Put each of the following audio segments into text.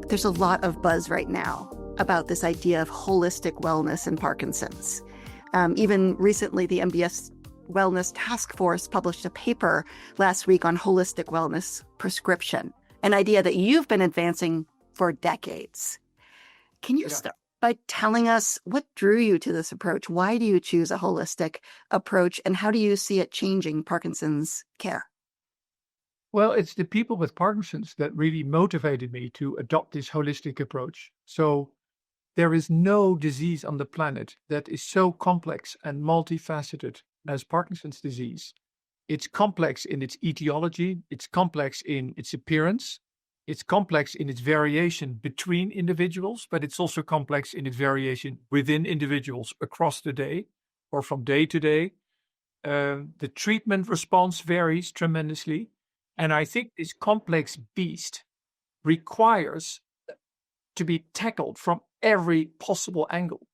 There's a lot of buzz right now about this idea of holistic wellness in Parkinson's. Even recently, the MDS Wellness Task Force published a paper last week on holistic wellness prescription, an idea that you've been advancing for decades. Can you start by telling us what drew you to this approach? Why do you choose a holistic approach, and how do you see it changing Parkinson's care? Well, it's the people with Parkinson's that really motivated me to adopt this holistic approach. So there is no disease on the planet that is so complex and multifaceted as Parkinson's disease. It's complex in its etiology, it's complex in its appearance, it's complex in its variation between individuals, but it's also complex in its variation within individuals across the day or from day to day. The treatment response varies tremendously. And I think this complex beast requires to be tackled from every possible angle.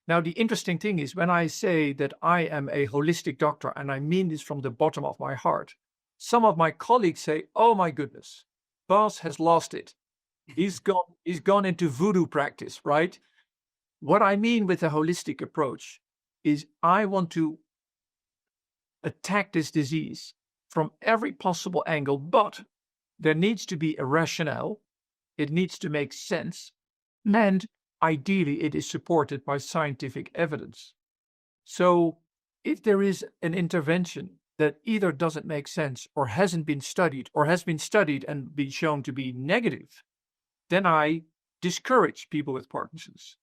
Now, the interesting thing is when I say that I am a holistic doctor, and I mean this from the bottom of my heart, some of my colleagues say, oh my goodness, Bas has lost it. He's gone into voodoo practice, right? What I mean with a holistic approach is I want to attack this disease from every possible angle, but there needs to be a rationale. It needs to make sense. And ideally, it is supported by scientific evidence. So if there is an intervention that either doesn't make sense or hasn't been studied or has been studied and been shown to be negative, then I discourage people with Parkinson's.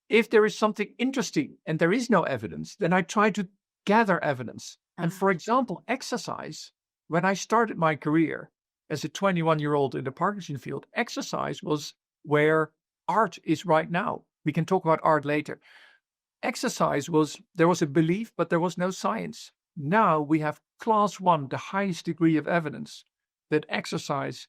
If there is something interesting and there is no evidence, then I try to gather evidence. And for example, exercise. When I started my career as a 21-year-old in the Parkinson field, exercise was where art is right now. We can talk about art later. Exercise there was a belief, but there was no science. Now we have class 1, the highest degree of evidence that exercise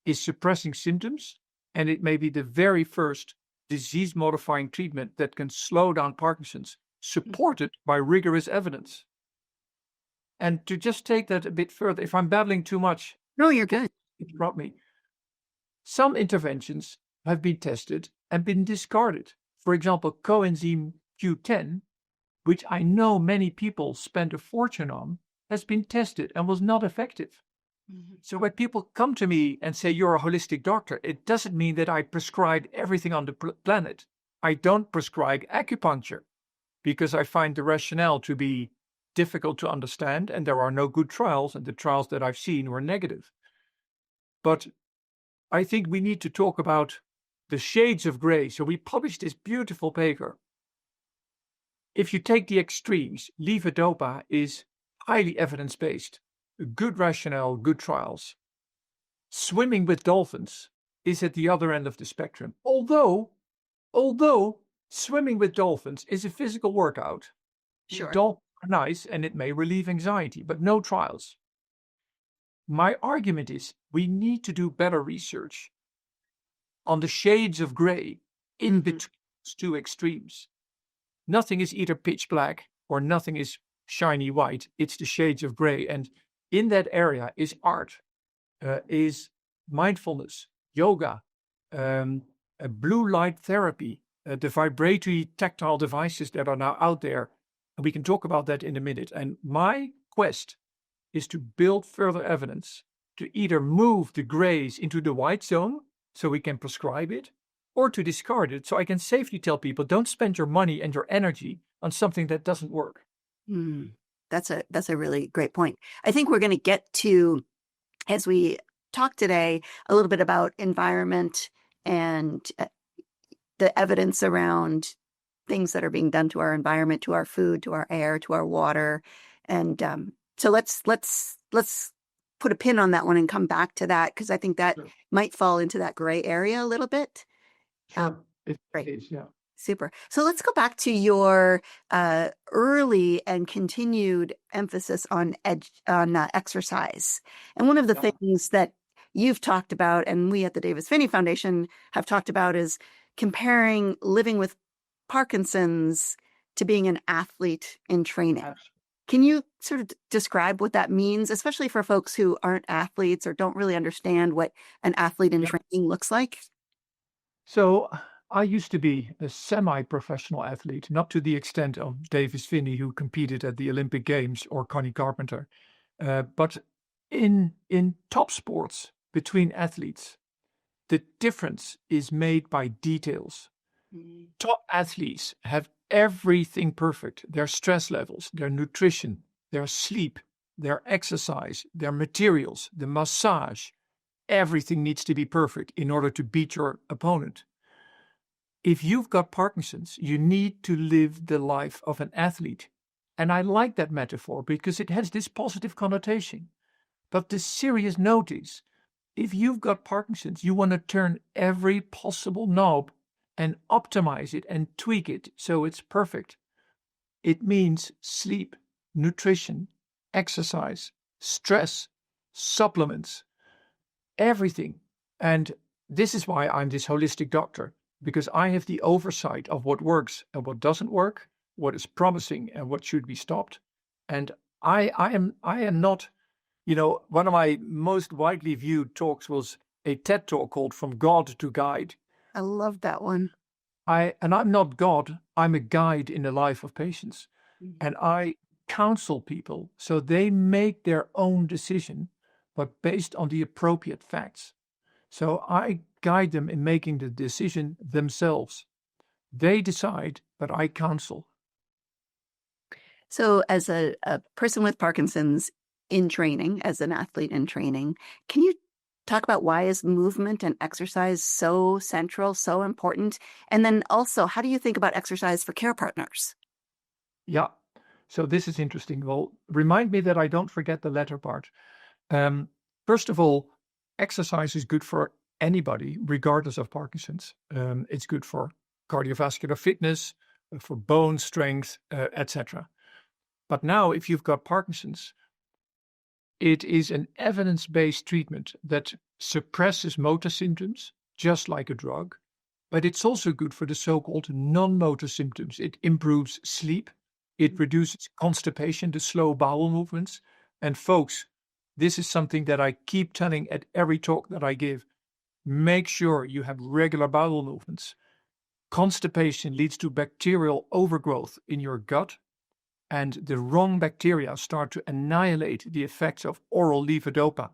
is suppressing symptoms, and it may be the very first disease-modifying treatment that can slow down Parkinson's, supported by rigorous evidence. And to just take that a bit further, if I'm babbling too much, No, you're good. interrupt me. Some interventions have been tested and been discarded. For example, coenzyme Q10, which I know many people spend a fortune on, has been tested and was not effective. Mm-hmm. So when people come to me and say, you're a holistic doctor, it doesn't mean that I prescribe everything on the planet. I don't prescribe acupuncture because I find the rationale to be difficult to understand, and there are no good trials, and the trials that I've seen were negative. But I think we need to talk about the shades of gray. So we published this beautiful paper. If you take the extremes, levodopa is highly evidence-based, good rationale, good trials. Swimming with dolphins is at the other end of the spectrum. Although swimming with dolphins is a physical workout. Sure. Dolphins are nice and it may relieve anxiety, but no trials. My argument is we need to do better research on the shades of gray in between those two extremes. Nothing is either pitch black or nothing is shiny white. It's the shades of gray. And in that area is art, is mindfulness, yoga, a blue light therapy, the vibratory tactile devices that are now out there. And we can talk about that in a minute. And my quest is to build further evidence to either move the grays into the white zone so we can prescribe it, or to discard it so I can safely tell people, don't spend your money and your energy on something that doesn't work. That's a really great point. I think we're going to get to, as we talk today, a little bit about environment and the evidence around things that are being done to our environment, to our food, to our air, to our water. And so let's put a pin on that one and come back to that, because I think that might fall into that gray area a little bit. It is, yeah. Super. So let's go back to your early and continued emphasis on exercise. And one of the things that you've talked about, and we at the Davis-Phinney Foundation have talked about, is comparing living with Parkinson's to being an athlete in training. Absolutely. Can you sort of describe what that means, especially for folks who aren't athletes or don't really understand what an athlete in training looks like? So I used to be a semi-professional athlete, not to the extent of Davis Phinney, who competed at the Olympic Games, or Connie Carpenter, but in top sports between athletes, the difference is made by details. Mm. Top athletes have everything perfect: their stress levels, their nutrition, their sleep, their exercise, their materials, the massage. Everything needs to be perfect in order to beat your opponent. If you've got Parkinson's, you need to live the life of an athlete. And I like that metaphor because it has this positive connotation. But the serious note is, if you've got Parkinson's, you want to turn every possible knob and optimize it and tweak it so it's perfect. It means sleep, nutrition, exercise, stress, supplements, everything. And this is why I'm this holistic doctor, because I have the oversight of what works and what doesn't work, what is promising and what should be stopped. And I am not, one of my most widely viewed talks was a TED talk called From God to Guide. I love that one. I'm not God, I'm a guide in the life of patients. Mhm. And I counsel people so they make their own decision, but based on the appropriate facts. So I guide them in making the decision themselves. They decide, but I counsel. So, as a person with Parkinson's in training, as an athlete in training, can you talk about why is movement and exercise so central, so important? And then also, how do you think about exercise for care partners? Yeah. So this is interesting. Well, remind me that I don't forget the latter part. Um, First of all, exercise is good for anybody, regardless of Parkinson's. It's good for cardiovascular fitness, for bone strength, etc. But now, if you've got Parkinson's, it is an evidence-based treatment that suppresses motor symptoms, just like a drug, but it's also good for the so-called non-motor symptoms. It improves sleep, it reduces constipation, the slow bowel movements. And folks, this is something that I keep telling at every talk that I give. Make sure you have regular bowel movements. Constipation leads to bacterial overgrowth in your gut, and the wrong bacteria start to annihilate the effects of oral levodopa.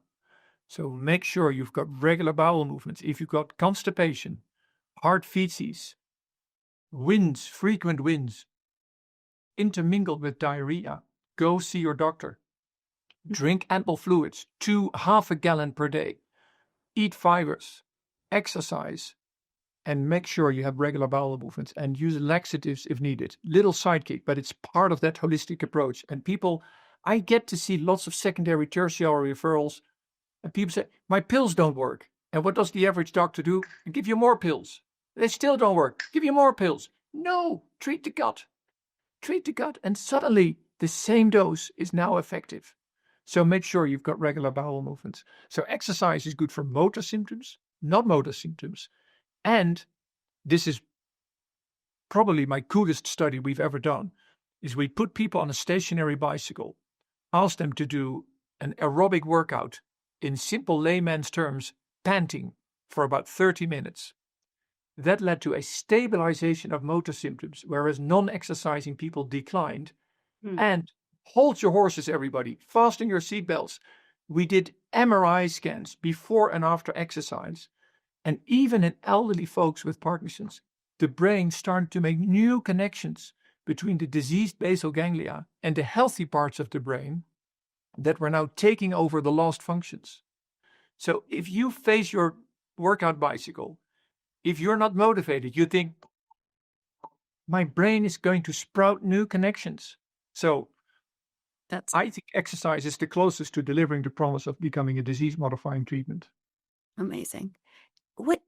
So make sure you've got regular bowel movements. If you've got constipation, hard feces, winds, frequent winds, intermingled with diarrhea, go see your doctor. Drink ample fluids, half a gallon per day. Eat fibers, exercise, and make sure you have regular bowel movements and use laxatives if needed. Little sidekick, but it's part of that holistic approach. And people, I get to see lots of secondary, tertiary referrals, and people say, my pills don't work. And what does the average doctor do? Give you more pills. They still don't work. Give you more pills. No, treat the gut. Treat the gut, and suddenly the same dose is now effective. So make sure you've got regular bowel movements. So exercise is good for motor symptoms, not motor symptoms. And this is probably my coolest study we've ever done, is we put people on a stationary bicycle, ask them to do an aerobic workout, in simple layman's terms, panting, for about 30 minutes. That led to a stabilization of motor symptoms, whereas non-exercising people declined. And hold your horses, everybody. Fasten your seatbelts. We did MRI scans before and after exercise. And even in elderly folks with Parkinson's, the brain started to make new connections between the diseased basal ganglia and the healthy parts of the brain that were now taking over the lost functions. So if you face your workout bicycle, if you're not motivated, you think, my brain is going to sprout new connections. So I think exercise is the closest to delivering the promise of becoming a disease-modifying treatment. Amazing. What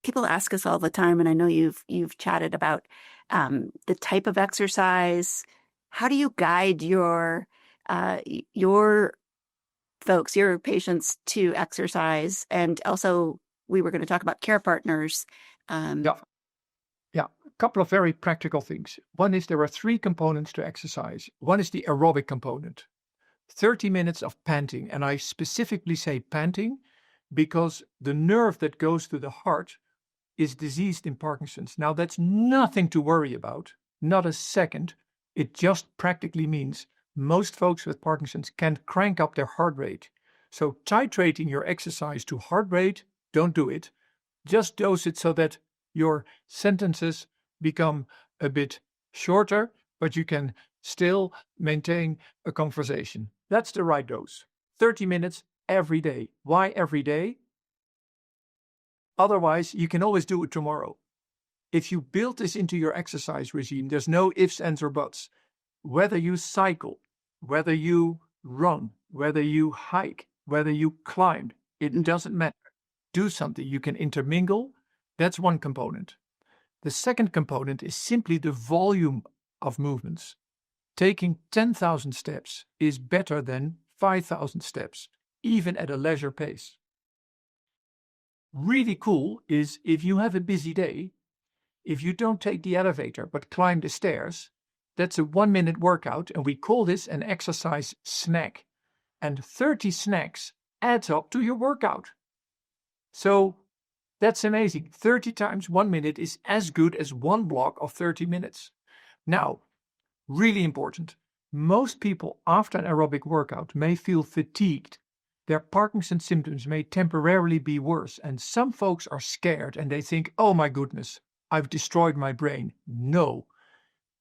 people ask us all the time, and I know you've chatted about the type of exercise. How do you guide your folks, your patients, to exercise? And also, we were going to talk about care partners. Yeah, a couple of very practical things. One is there are 3 components to exercise. One is the aerobic component, 30 minutes of panting. And I specifically say panting because the nerve that goes to the heart is diseased in Parkinson's. Now, that's nothing to worry about, not a second. It just practically means most folks with Parkinson's can crank up their heart rate. So titrating your exercise to heart rate, don't do it. Just dose it so that your sentences become a bit shorter, but you can still maintain a conversation. That's the right dose. 30 minutes every day. Why every day? Otherwise, you can always do it tomorrow. If you build this into your exercise regime, there's no ifs, ands, or buts. Whether you cycle, whether you run, whether you hike, whether you climb, it doesn't matter. Do something. You can intermingle. That's one component. The second component is simply the volume of movements. Taking 10,000 steps is better than 5,000 steps, even at a leisure pace. Really cool is if you have a busy day, if you don't take the elevator but climb the stairs, that's a 1-minute workout, and we call this an exercise snack. And 30 snacks adds up to your workout. So that's amazing. 30 times 1 minute is as good as one block of 30 minutes. Now, really important, most people after an aerobic workout may feel fatigued. Their Parkinson's symptoms may temporarily be worse, and some folks are scared and they think, oh my goodness, I've destroyed my brain. No,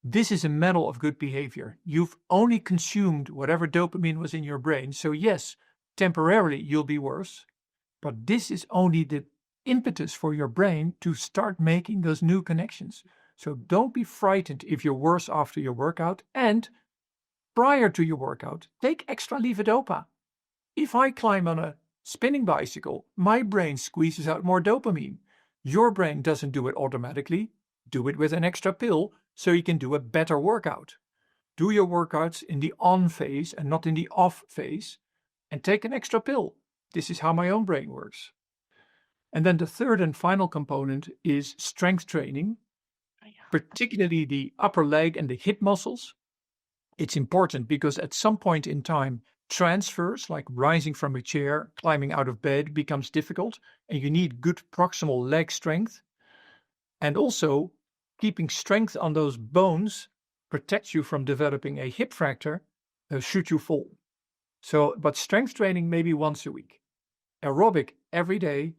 this is a medal of good behavior. You've only consumed whatever dopamine was in your brain, so yes, temporarily you'll be worse, but this is only the impetus for your brain to start making those new connections. So don't be frightened if you're worse after your workout, and prior to your workout, take extra levodopa. If I climb on a spinning bicycle, my brain squeezes out more dopamine. Your brain doesn't do it automatically. Do it with an extra pill so you can do a better workout. Do your workouts in the on phase and not in the off phase, and take an extra pill. This is how my own brain works. And then the third and final component is strength training, particularly the upper leg and the hip muscles. It's important because at some point in time, transfers like rising from a chair, climbing out of bed becomes difficult, and you need good proximal leg strength. And also, keeping strength on those bones protects you from developing a hip fracture should you fall. So, but strength training maybe once a week. Aerobic every day,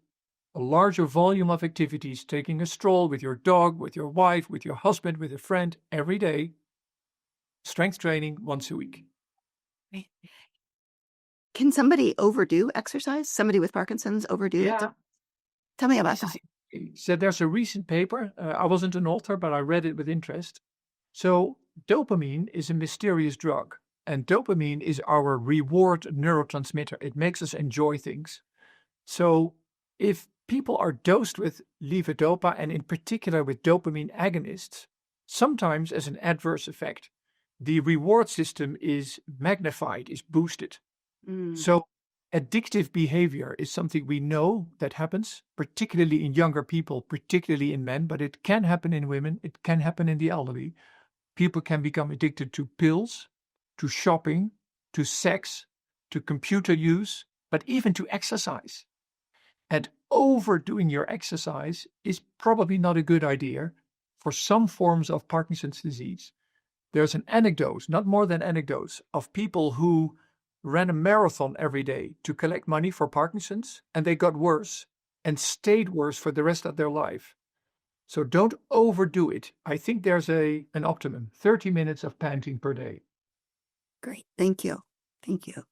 a larger volume of activities, taking a stroll with your dog, with your wife, with your husband, with a friend every day. Strength training once a week. Can somebody overdo exercise? Somebody with Parkinson's overdo it? Tell me about that. So there's a recent paper. I wasn't an author, but I read it with interest. So dopamine is a mysterious drug, and dopamine is our reward neurotransmitter. It makes us enjoy things. So if people are dosed with levodopa, and in particular with dopamine agonists, sometimes as an adverse effect, the reward system is magnified, is boosted. So addictive behavior is something we know that happens, particularly in younger people, particularly in men, but it can happen in women. It can happen in the elderly. People can become addicted to pills, to shopping, to sex, to computer use, but even to exercise. And overdoing your exercise is probably not a good idea for some forms of Parkinson's disease. There's an anecdote, not more than anecdotes, of people who ran a marathon every day to collect money for Parkinson's, and they got worse and stayed worse for the rest of their life. So don't overdo it. I think there's an optimum, 30 minutes of panting per day. Great. Thank you. Thank you.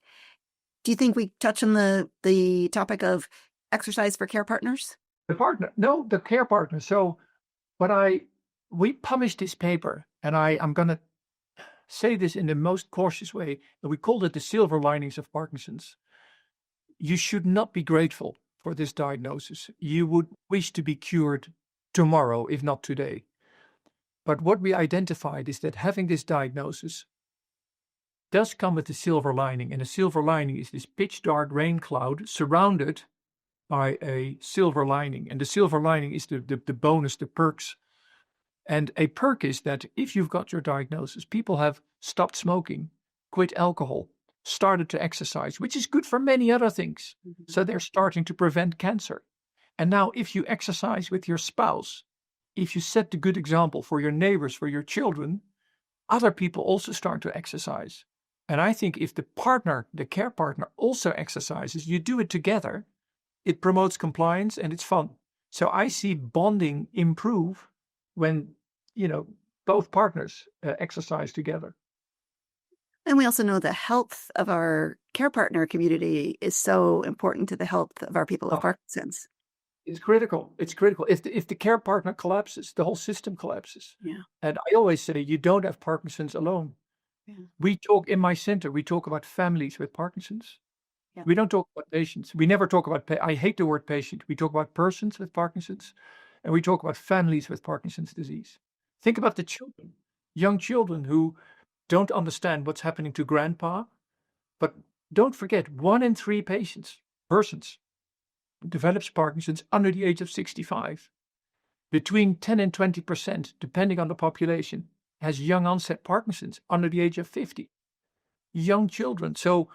Do you think we touch on the topic of exercise for care partners? The care partner. So we published this paper, and I'm going to say this in the most cautious way, and we called it the silver linings of Parkinson's. You should not be grateful for this diagnosis. You would wish to be cured tomorrow, if not today. But what we identified is that having this diagnosis does come with a silver lining, and a silver lining is this pitch dark rain cloud surrounded by a silver lining. And the silver lining is the bonus, the perks. And a perk is that if you've got your diagnosis, people have stopped smoking, quit alcohol, started to exercise, which is good for many other things. So they're starting to prevent cancer. And now if you exercise with your spouse, if you set the good example for your neighbors, for your children, other people also start to exercise. And I think if the partner, the care partner, also exercises, you do it together, it promotes compliance and it's fun. So I see bonding improve when, both partners exercise together. And we also know the health of our care partner community is so important to the health of our people with Oh, Parkinson's. it's critical. It's critical. If the care partner collapses, the whole system collapses. Yeah. And I always say you don't have Parkinson's alone. Yeah. We talk in my center, we talk about families with Parkinson's. Yeah. We don't talk about patients. We never talk about, I hate the word patient. We talk about persons with Parkinson's, and we talk about families with Parkinson's disease. Think about the children, young children who don't understand what's happening to grandpa. But don't forget, 1 in 3 persons develops Parkinson's under the age of 65. Between 10 and 20%, depending on the population, has young onset Parkinson's under the age of 50. Young children. So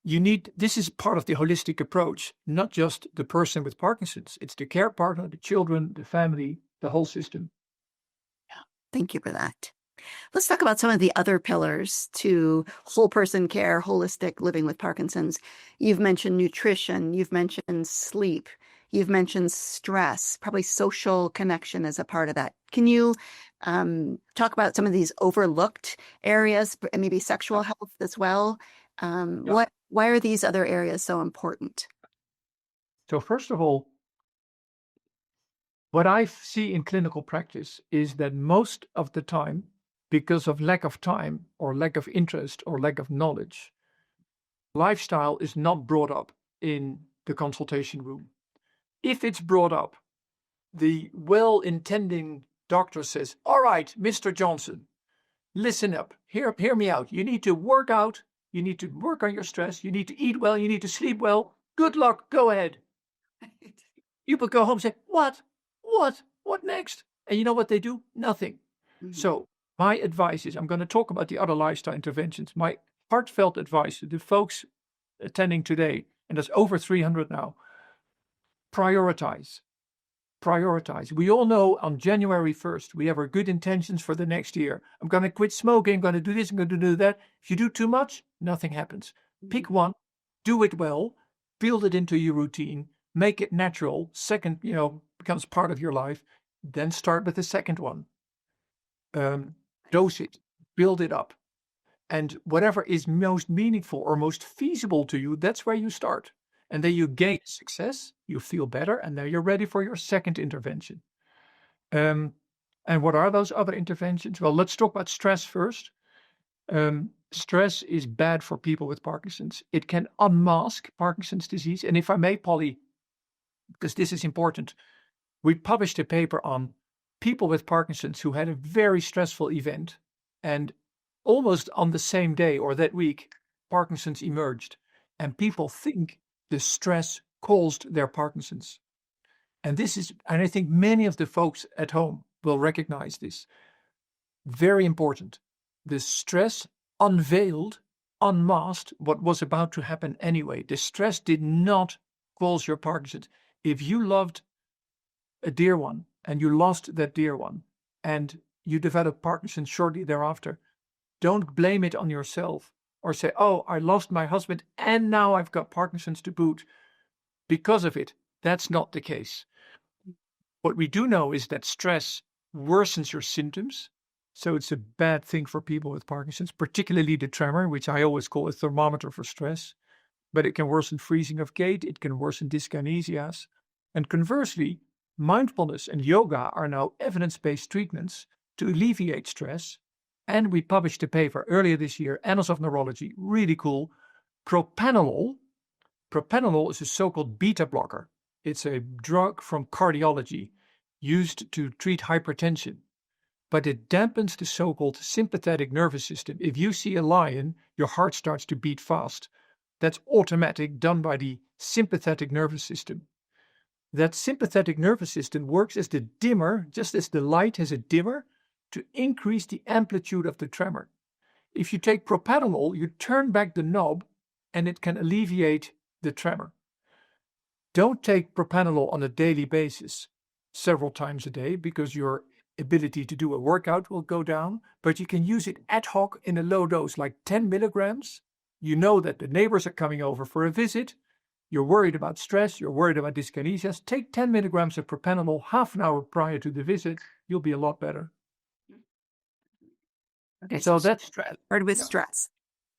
this is part of the holistic approach, not just the person with Parkinson's. It's the care partner, the children, the family, the whole system. Yeah. Thank you for that. Let's talk about some of the other pillars to whole person care, holistic living with Parkinson's. You've mentioned nutrition, you've mentioned sleep, you've mentioned stress, probably social connection as a part of that. Can you talk about some of these overlooked areas, and maybe sexual health as well? Why are these other areas so important? So first of all, what I see in clinical practice is that most of the time, because of lack of time or lack of interest or lack of knowledge, lifestyle is not brought up in the consultation room. If it's brought up, the well-intending doctor says, all right, Mr. Johnson, listen up, hear me out. You need to work out, you need to work on your stress, you need to eat well, you need to sleep well. Good luck, go ahead. You will go home and say, what next? And you know what they do? Nothing. Mm-hmm. So my advice is, I'm going to talk about the other lifestyle interventions. My heartfelt advice to the folks attending today, and there's over 300 now, prioritize. We all know on January 1st, we have our good intentions for the next year. I'm going to quit smoking, I'm going to do this, I'm going to do that. If you do too much, nothing happens. Pick one, do it well, build it into your routine, make it natural. Second, becomes part of your life. Then start with the second one. Dose it, build it up. And whatever is most meaningful or most feasible to you, that's where you start. And then you gain success, you feel better, and then you're ready for your second intervention. And what are those other interventions? Well, let's talk about stress first. Stress is bad for people with Parkinson's. It can unmask Parkinson's disease. And if I may, Polly, because this is important, we published a paper on people with Parkinson's who had a very stressful event, and almost on the same day or that week, Parkinson's emerged. And people think the stress caused their Parkinson's. And I think many of the folks at home will recognize this. Very important. The stress unveiled, unmasked what was about to happen anyway. The stress did not cause your Parkinson's. If you loved a dear one and you lost that dear one and you developed Parkinson's shortly thereafter, don't blame it on yourself or say, oh, I lost my husband and now I've got Parkinson's to boot because of it. That's not the case. What we do know is that stress worsens your symptoms. So it's a bad thing for people with Parkinson's, particularly the tremor, which I always call a thermometer for stress. But it can worsen freezing of gait, it can worsen dyskinesias. And conversely, mindfulness and yoga are now evidence-based treatments to alleviate stress. And we published a paper earlier this year, Annals of Neurology, really cool. Propranolol is a so-called beta blocker. It's a drug from cardiology used to treat hypertension. But it dampens the so-called sympathetic nervous system. If you see a lion, your heart starts to beat fast. That's automatic, done by the sympathetic nervous system. That sympathetic nervous system works as the dimmer, just as the light has a dimmer, to increase the amplitude of the tremor. If you take propranolol, you turn back the knob and it can alleviate the tremor. Don't take propranolol on a daily basis several times a day because your ability to do a workout will go down, but you can use it ad hoc in a low dose, like 10 milligrams. You know that the neighbors are coming over for a visit. You're worried about stress. You're worried about dyskinesias. Take 10 milligrams of propranolol half an hour prior to the visit. You'll be a lot better. Okay, So that's stress. started with stress.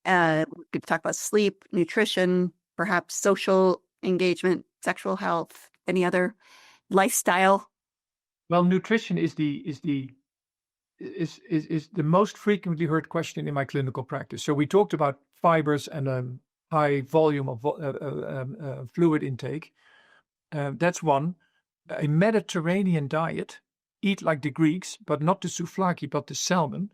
We could talk about sleep, nutrition, perhaps social engagement, sexual health, any other lifestyle. Well, nutrition is the most frequently heard question in my clinical practice. So we talked about fibers and high volume of fluid intake. That's one. A Mediterranean diet, eat like the Greeks, but not the souvlaki, but the salmon,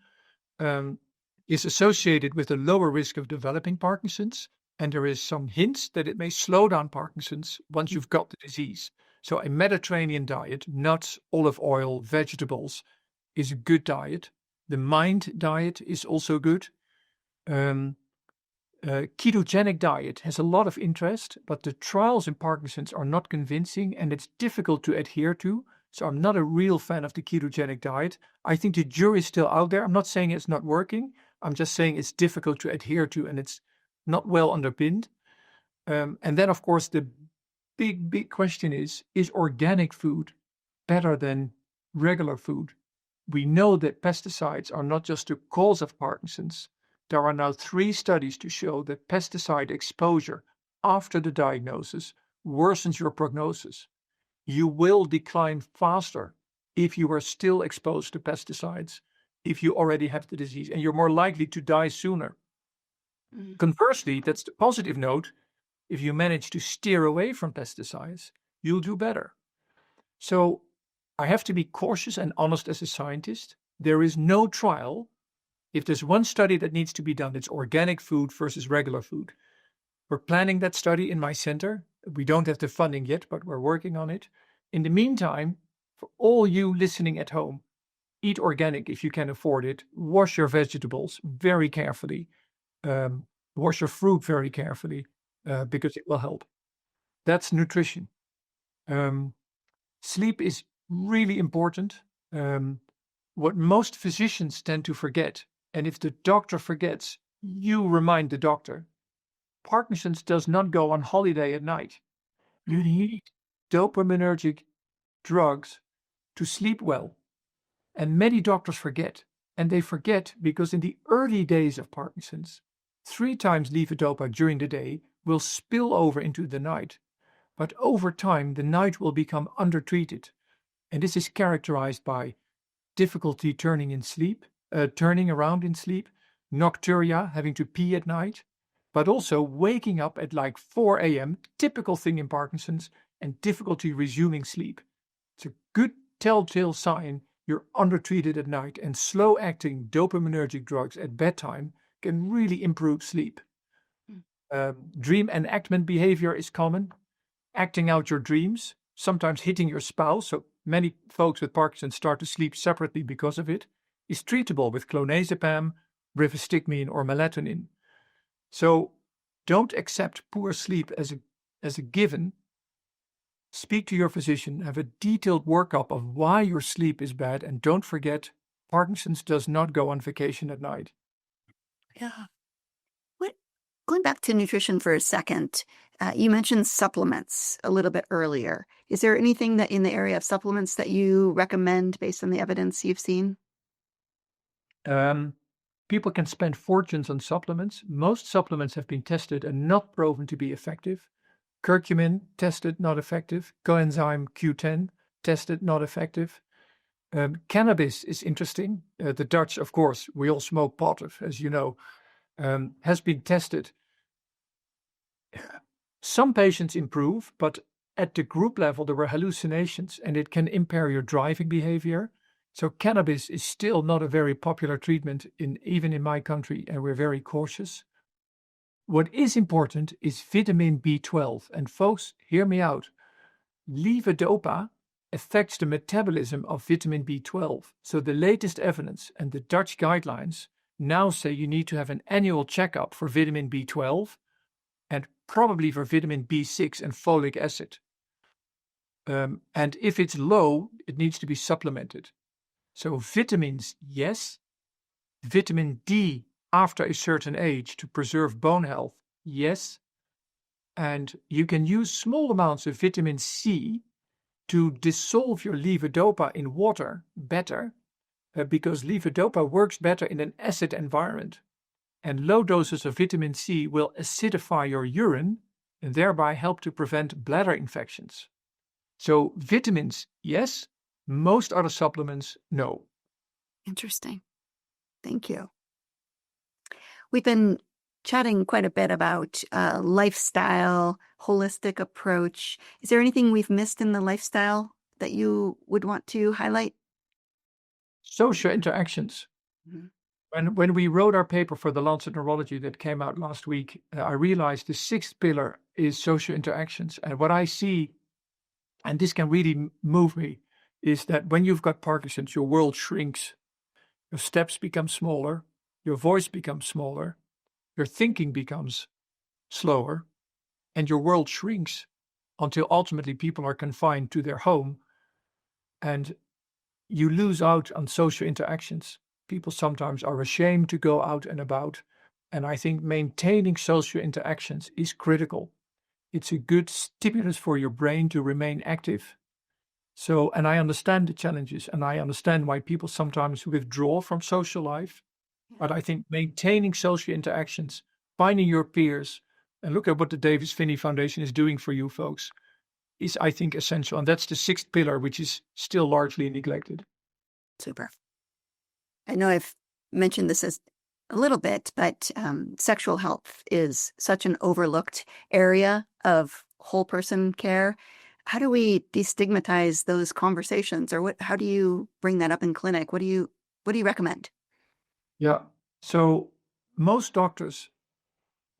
is associated with a lower risk of developing Parkinson's. And there is some hints that it may slow down Parkinson's once you've got the disease. So a Mediterranean diet, nuts, olive oil, vegetables, is a good diet. The MIND diet is also good. Ketogenic diet has a lot of interest, but the trials in Parkinson's are not convincing and it's difficult to adhere to. So I'm not a real fan of the ketogenic diet. I think the jury's still out there. I'm not saying it's not working. I'm just saying it's difficult to adhere to and it's not well underpinned. And then, of course, the big question is organic food better than regular food? We know that pesticides are not just the cause of Parkinson's. There are now 3 studies to show that pesticide exposure after the diagnosis worsens your prognosis. You will decline faster if you are still exposed to pesticides, if you already have the disease, and you're more likely to die sooner. Conversely, that's the positive note. If you manage to steer away from pesticides, you'll do better. So I have to be cautious and honest as a scientist. There is no trial. If there's one study that needs to be done, it's organic food versus regular food. We're planning that study in my center. We don't have the funding yet, but we're working on it. In the meantime, for all you listening at home, eat organic if you can afford it. Wash your vegetables very carefully. Wash your fruit very carefully because it will help. That's nutrition. Sleep is really important. What most physicians tend to forget, and if the doctor forgets, you remind the doctor. Parkinson's does not go on holiday at night. You need dopaminergic drugs to sleep well. And many doctors forget. And they forget because in the early days of Parkinson's, 3 times levodopa during the day will spill over into the night. But over time, the night will become undertreated. And this is characterized by difficulty turning around in sleep, nocturia, having to pee at night, but also waking up at like 4 a.m., typical thing in Parkinson's, and difficulty resuming sleep. It's a good telltale sign you're undertreated at night, and slow-acting dopaminergic drugs at bedtime can really improve sleep. Dream enactment behavior is common. Acting out your dreams, sometimes hitting your spouse, so many folks with Parkinson's start to sleep separately because of it, is treatable with clonazepam, rivastigmine, or melatonin. So don't accept poor sleep as a given. Speak to your physician, have a detailed workup of why your sleep is bad, and don't forget, Parkinson's does not go on vacation at night. Yeah. Going back to nutrition for a second, you mentioned supplements a little bit earlier. Is there anything that in the area of supplements that you recommend based on the evidence you've seen? People can spend fortunes on supplements. Most supplements have been tested and not proven to be effective. Curcumin, tested, not effective. Coenzyme Q10, tested, not effective. Cannabis is interesting. The Dutch, of course, we all smoke pot, as you know, has been tested. Some patients improve, but at the group level, there were hallucinations and it can impair your driving behavior. So cannabis is still not a very popular treatment even in my country, and we're very cautious. What is important is vitamin B12. And folks, hear me out. Levodopa affects the metabolism of vitamin B12. So the latest evidence and the Dutch guidelines now say you need to have an annual checkup for vitamin B12 and probably for vitamin B6 and folic acid. And if it's low, it needs to be supplemented. So vitamins, yes. Vitamin D after a certain age to preserve bone health, yes. And you can use small amounts of vitamin C to dissolve your levodopa in water better, because levodopa works better in an acid environment. And low doses of vitamin C will acidify your urine and thereby help to prevent bladder infections. So vitamins, yes. Most other supplements, no. Interesting. Thank you. We've been chatting quite a bit about lifestyle, holistic approach. Is there anything we've missed in the lifestyle that you would want to highlight? Social interactions. When we wrote our paper for the Lancet Neurology that came out last week, I realized the sixth pillar is social interactions. And what I see, and this can really move me, is that when you've got Parkinson's, your world shrinks. Your steps become smaller, your voice becomes smaller, your thinking becomes slower, and your world shrinks until ultimately people are confined to their home and you lose out on social interactions. People sometimes are ashamed to go out and about, and I think maintaining social interactions is critical. It's a good stimulus for your brain to remain active. So, and I understand the challenges, and I understand why people sometimes withdraw from social life. But I think maintaining social interactions, finding your peers, and look at what the Davis Phinney Foundation is doing for you folks, is, I think, essential. And that's the sixth pillar, which is still largely neglected. Super. I know I've mentioned this as a little bit, but sexual health is such an overlooked area of whole person care. How do we destigmatize those conversations, or how do you bring that up in clinic? What do you recommend? Yeah. So most doctors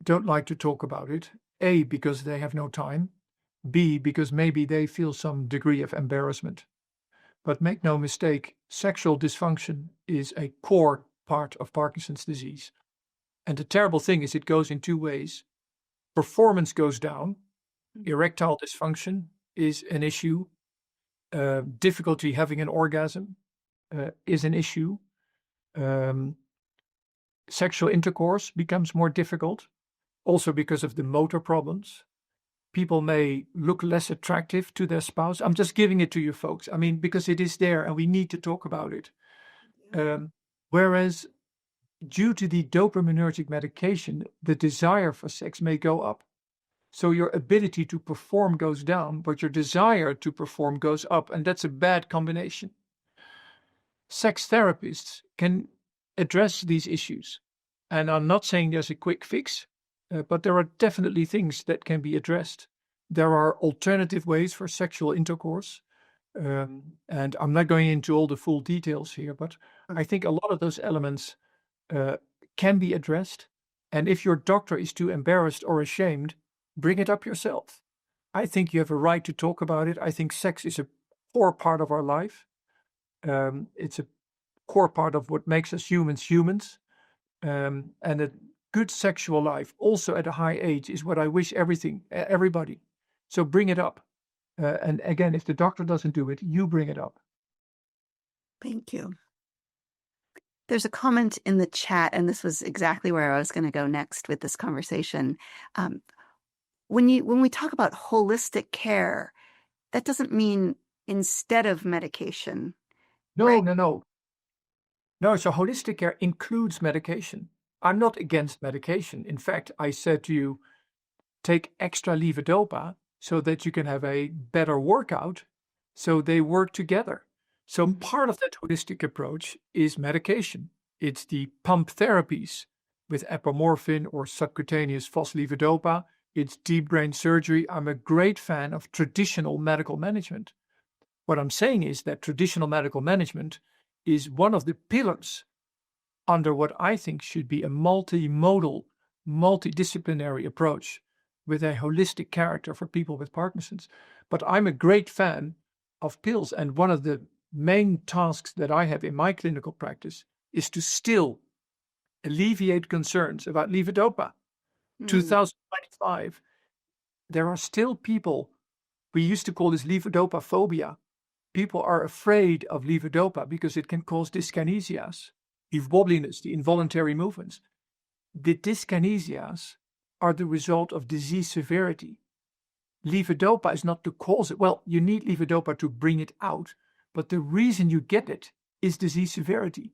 don't like to talk about it. A, because they have no time. B, because maybe they feel some degree of embarrassment. But make no mistake, sexual dysfunction is a core part of Parkinson's disease. And the terrible thing is it goes in two ways. Performance goes down. Erectile dysfunction is an issue. Difficulty having an orgasm is an issue. Sexual intercourse becomes more difficult, also because of the motor problems. People may look less attractive to their spouse. I'm just giving it to you folks. I mean, because it is there and we need to talk about it. Whereas due to the dopaminergic medication, the desire for sex may go up. So your ability to perform goes down, but your desire to perform goes up. And that's a bad combination. Sex therapists can address these issues. And I'm not saying there's a quick fix, but there are definitely things that can be addressed. There are alternative ways for sexual intercourse. And I'm not going into all the full details here, but I think a lot of those elements can be addressed. And if your doctor is too embarrassed or ashamed, bring it up yourself. I think you have a right to talk about it. I think sex is a core part of our life. It's a core part of what makes us humans. And a good sexual life, also at a high age, is what I wish everybody. So bring it up. And again, if the doctor doesn't do it, you bring it up. Thank you. There's a comment in the chat, and this was exactly where I was going to go next with this conversation. When we talk about holistic care, that doesn't mean instead of medication. No, right? no. So holistic care includes medication. I'm not against medication. In fact, I said to you, take extra levodopa so that you can have a better workout. So they work together. So part of that holistic approach is medication. It's the pump therapies with apomorphine or subcutaneous phospholevodopa. It's deep brain surgery. I'm a great fan of traditional medical management. What I'm saying is that traditional medical management is one of the pillars under what I think should be a multimodal, multidisciplinary approach with a holistic character for people with Parkinson's. But I'm a great fan of pills. And one of the main tasks that I have in my clinical practice is to still alleviate concerns about levodopa. 2025, there are still people We used to call this levodopa phobia. People are afraid of levodopa because it can cause dyskinesias, the wobbliness, the involuntary movements. The dyskinesias are the result of disease severity. Levodopa is not the cause. Well, you need levodopa to bring it out, but the reason you get it is disease severity.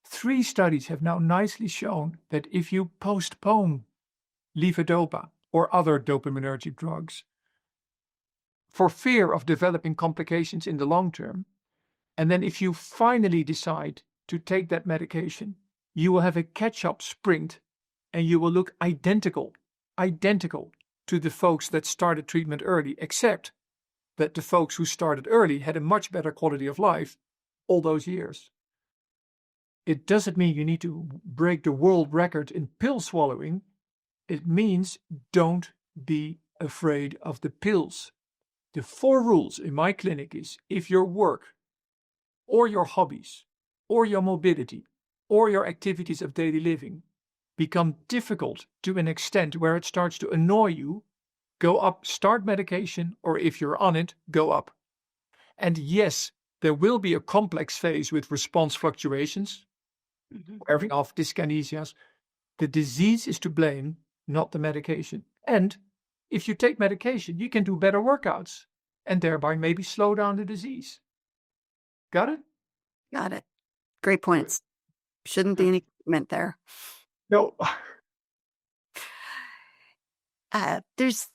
3 studies have now nicely shown that if you postpone levodopa or other dopaminergic drugs for fear of developing complications in the long term, and then if you finally decide to take that medication, you will have a catch-up sprint and you will look identical to the folks that started treatment early, except that the folks who started early had a much better quality of life all those years. It doesn't mean you need to break the world record in pill swallowing. It means don't be afraid of the pills. The 4 rules in my clinic is if your work or your hobbies or your mobility or your activities of daily living become difficult to an extent where it starts to annoy you, go up, start medication, or if you're on it, go up. And yes, there will be a complex phase with response fluctuations, wearing off dyskinesias. The disease is to blame, not the medication. And if you take medication, you can do better workouts and thereby maybe slow down the disease. Got it? Got it. Great points. Shouldn't be any comment there. No. There's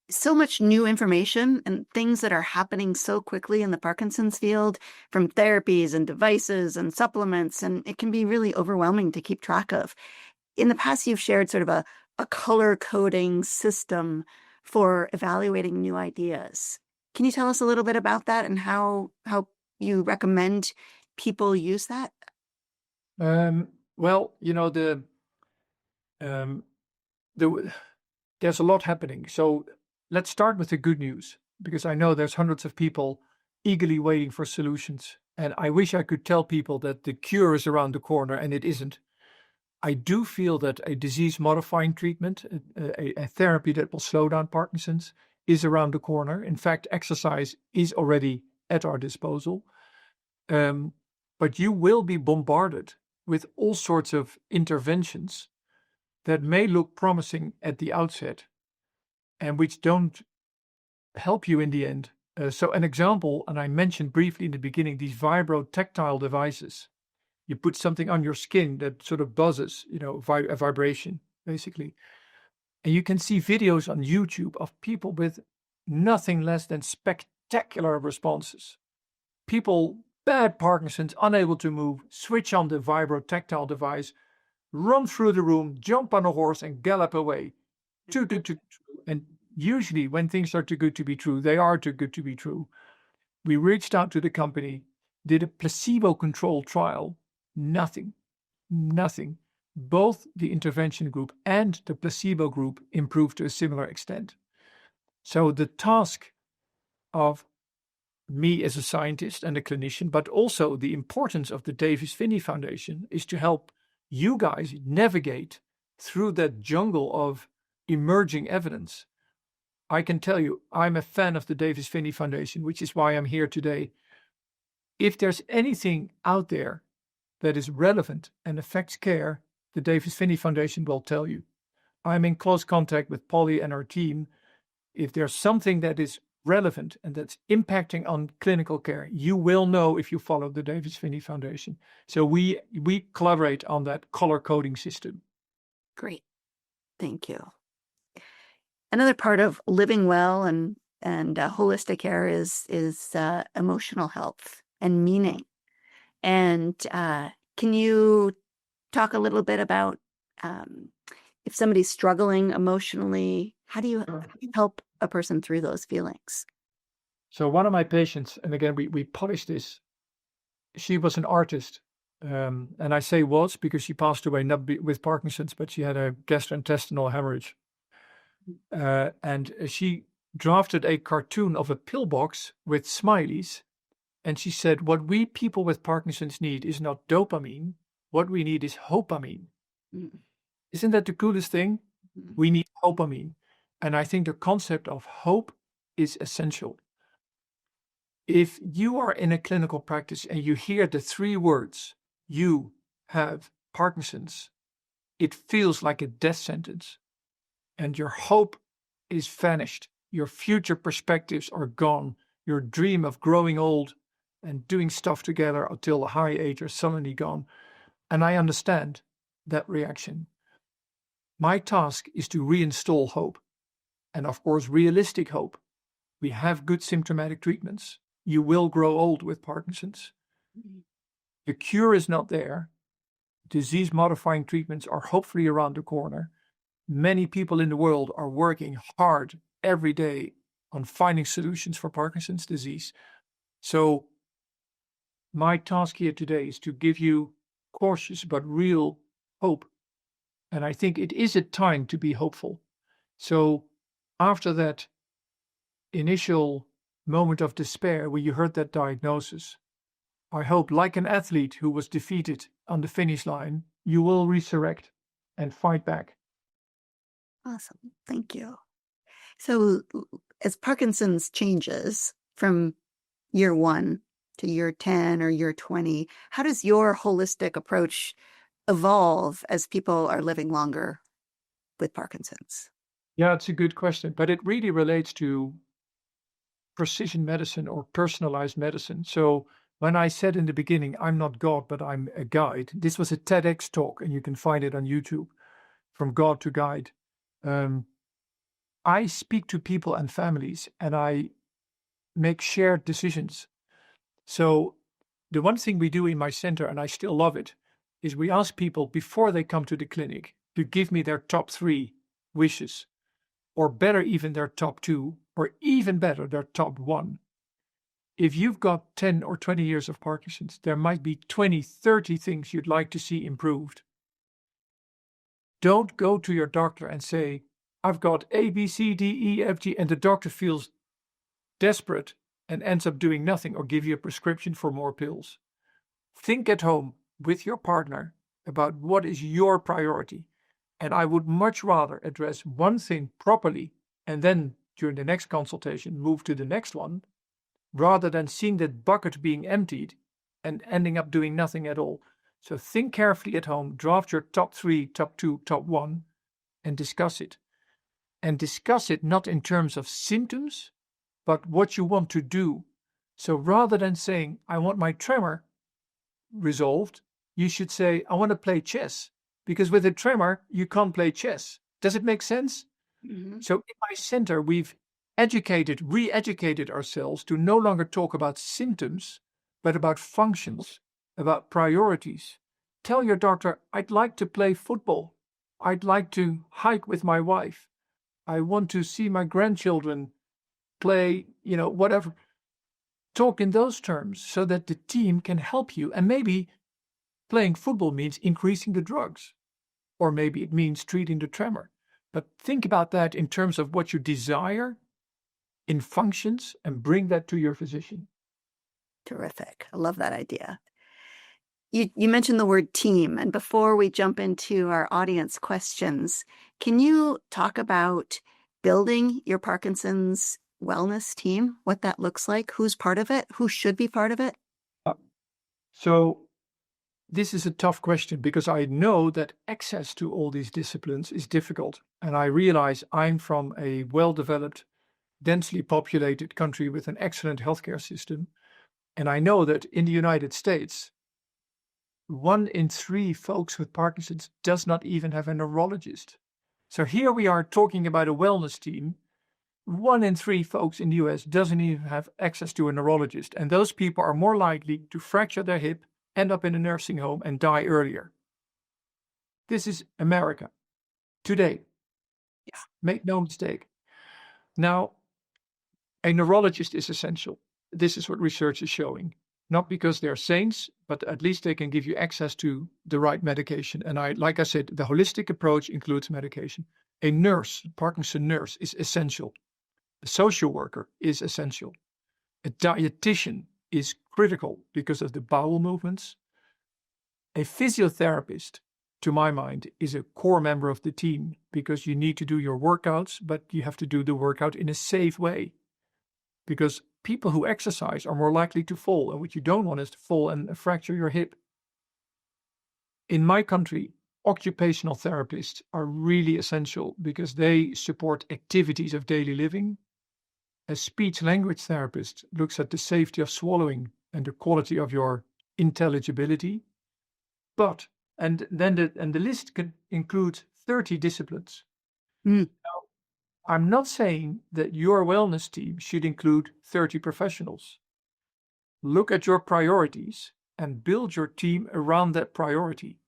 so much new information and things that are happening so quickly in the Parkinson's field, from therapies and devices and supplements, and it can be really overwhelming to keep track of. In the past, you've shared sort of a color coding system for evaluating new ideas. Can you tell us a little bit about that and how you recommend people use that? Well, there's a lot happening. So let's start with the good news, because I know there's hundreds of people eagerly waiting for solutions. And I wish I could tell people that the cure is around the corner, and it isn't. I do feel that a disease-modifying treatment, a therapy that will slow down Parkinson's, is around the corner. In fact, exercise is already at our disposal. But you will be bombarded with all sorts of interventions that may look promising at the outset and which don't help you in the end. So an example, and I mentioned briefly in the beginning, these vibrotactile devices. You put something on your skin that sort of buzzes, a vibration, basically. And you can see videos on YouTube of people with nothing less than spectacular responses. People, bad Parkinson's, unable to move, switch on the vibrotactile device, run through the room, jump on a horse, and gallop away. And usually when things are too good to be true, they are too good to be true. We reached out to the company, did a placebo-controlled trial. Nothing. Both the intervention group and the placebo group improved to a similar extent. So the task of me as a scientist and a clinician, but also the importance of the Davis-Phinney Foundation, is to help you guys navigate through that jungle of emerging evidence. I can tell you, I'm a fan of the Davis-Phinney Foundation, which is why I'm here today. If there's anything out there that is relevant and affects care, the Davis-Phinney Foundation will tell you. I'm in close contact with Polly and her team. If there's something that is relevant and that's impacting on clinical care, you will know if you follow the Davis-Phinney Foundation. So we collaborate on that color coding system. Great. Thank you. Another part of living well and holistic care is emotional health and meaning. And can you talk a little bit about if somebody's struggling emotionally, how do you help a person through those feelings? So one of my patients, and again, we polished this, she was an artist. And I say was because she passed away not with Parkinson's, but she had a gastrointestinal hemorrhage. And she drafted a cartoon of a pillbox with smileys. And she said, what we people with Parkinson's need is not dopamine. What we need is hopamine. Isn't that the coolest thing? We need hopamine. And I think the concept of hope is essential. If you are in a clinical practice and you hear the 3 words, you have Parkinson's, it feels like a death sentence, and your hope is vanished. Your future perspectives are gone. Your dream of growing old and doing stuff together until a high age are suddenly gone. And I understand that reaction. My task is to reinstall hope, and of course, realistic hope. We have good symptomatic treatments. You will grow old with Parkinson's. The cure is not there. Disease-modifying treatments are hopefully around the corner. Many people in the world are working hard every day on finding solutions for Parkinson's disease. So my task here today is to give you cautious but real hope. And I think it is a time to be hopeful. So after that initial moment of despair when you heard that diagnosis, I hope, like an athlete who was defeated on the finish line, you will resurrect and fight back. Awesome. Thank you. So as Parkinson's changes from year 1 to year 10 or year 20, how does your holistic approach evolve as people are living longer with Parkinson's? Yeah, it's a good question, but it really relates to precision medicine or personalized medicine. So when I said in the beginning, I'm not God, but I'm a guide, this was a TEDx talk, and you can find it on YouTube, From God to Guide. I speak to people and families, and I make shared decisions. So the one thing we do in my center, and I still love it, is we ask people before they come to the clinic to give me their top 3 wishes, or better, even their top 2, or even better, their top 1. If you've got 10 or 20 years of Parkinson's, there might be 20, 30 things you'd like to see improved. Don't go to your doctor and say, I've got A, B, C, D, E, F, G, and the doctor feels desperate and ends up doing nothing or give you a prescription for more pills. Think at home with your partner about what is your priority. And I would much rather address one thing properly and then during the next consultation move to the next one, rather than seeing that bucket being emptied and ending up doing nothing at all. So think carefully at home, draft your top 3, top 2, top 1, and discuss it. And discuss it not in terms of symptoms, but what you want to do. So rather than saying, I want my tremor resolved, you should say, I want to play chess. Because with a tremor, you can't play chess. Does it make sense? Mm-hmm. So in my center, we've re-educated ourselves to no longer talk about symptoms, but about functions, about priorities. Tell your doctor, I'd like to play football. I'd like to hike with my wife. I want to see my grandchildren play, whatever. Talk in those terms so that the team can help you. And maybe playing football means increasing the drugs, or maybe it means treating the tremor. But think about that in terms of what you desire in functions and bring that to your physician. Terrific. I love that idea. You mentioned the word team, and before we jump into our audience questions, can you talk about building your Parkinson's wellness team, what that looks like, who's part of it, who should be part of it? So this is a tough question because I know that access to all these disciplines is difficult. And I realize I'm from a well-developed, densely populated country with an excellent healthcare system. And I know that in the United States, 1 in 3 folks with Parkinson's does not even have a neurologist. So here we are talking about a wellness team. 1 in 3 folks in the US doesn't even have access to a neurologist. And those people are more likely to fracture their hip, end up in a nursing home, and die earlier. This is America today. Yeah. Make no mistake. Now, a neurologist is essential. This is what research is showing. Not because they're saints, but at least they can give you access to the right medication. And like I said, the holistic approach includes medication. A nurse, Parkinson nurse, is essential. A social worker is essential. A dietitian is critical because of the bowel movements. A physiotherapist, to my mind, is a core member of the team because you need to do your workouts, but you have to do the workout in a safe way. because people who exercise are more likely to fall, and what you don't want is to fall and fracture your hip. In my country, occupational therapists are really essential because they support activities of daily living. A speech language therapist looks at the safety of swallowing and the quality of your intelligibility. But, and the list can include 30 disciplines. Mm. I'm not saying that your wellness team should include 30 professionals. Look at your priorities and build your team around that priority.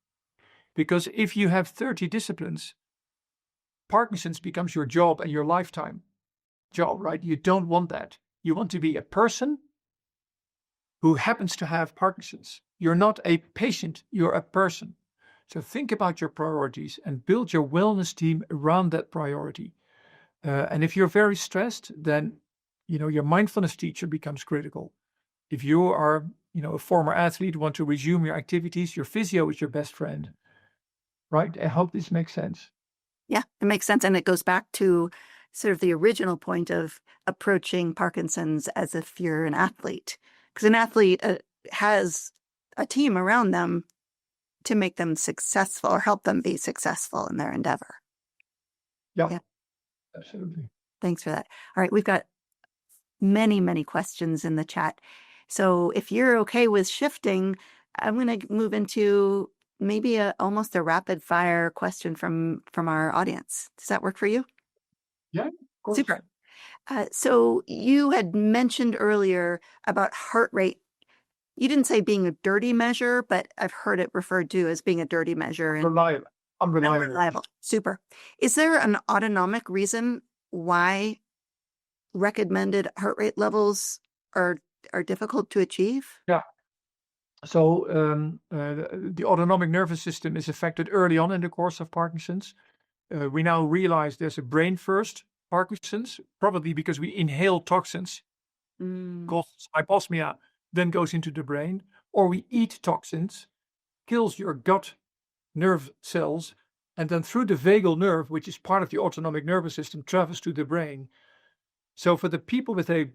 Because if you have 30 disciplines, Parkinson's becomes your job and your lifetime job, right? You don't want that. You want to be a person who happens to have Parkinson's. You're not a patient, you're a person. So think about your priorities and build your wellness team around that priority. And if you're very stressed, then your mindfulness teacher becomes critical. If you are a former athlete, want to resume your activities, your physio is your best friend. Right? I hope this makes sense. Yeah, it makes sense. And it goes back to sort of the original point of approaching Parkinson's as if you're an athlete. Because an athlete has a team around them to make them successful or help them be successful in their endeavor. Yeah, absolutely. Thanks for that. All right, we've got many, many questions in the chat. So if you're okay with shifting, I'm going to move into maybe almost a rapid fire question from our audience. Does that work for you? Yeah, of course. Super. So you had mentioned earlier about heart rate. You didn't say being a dirty measure, but I've heard it referred to as being a dirty measure. Unreliable. Super. Is there an autonomic reason why recommended heart rate levels are difficult to achieve? Yeah. So the autonomic nervous system is affected early on in the course of Parkinson's. We now realize there's a brain first Parkinson's, probably because we inhale toxins, causes hyposmia, then goes into the brain, or we eat toxins, kills your gut nerve cells, and then through the vagal nerve, which is part of the autonomic nervous system, travels to the brain. So for the people with a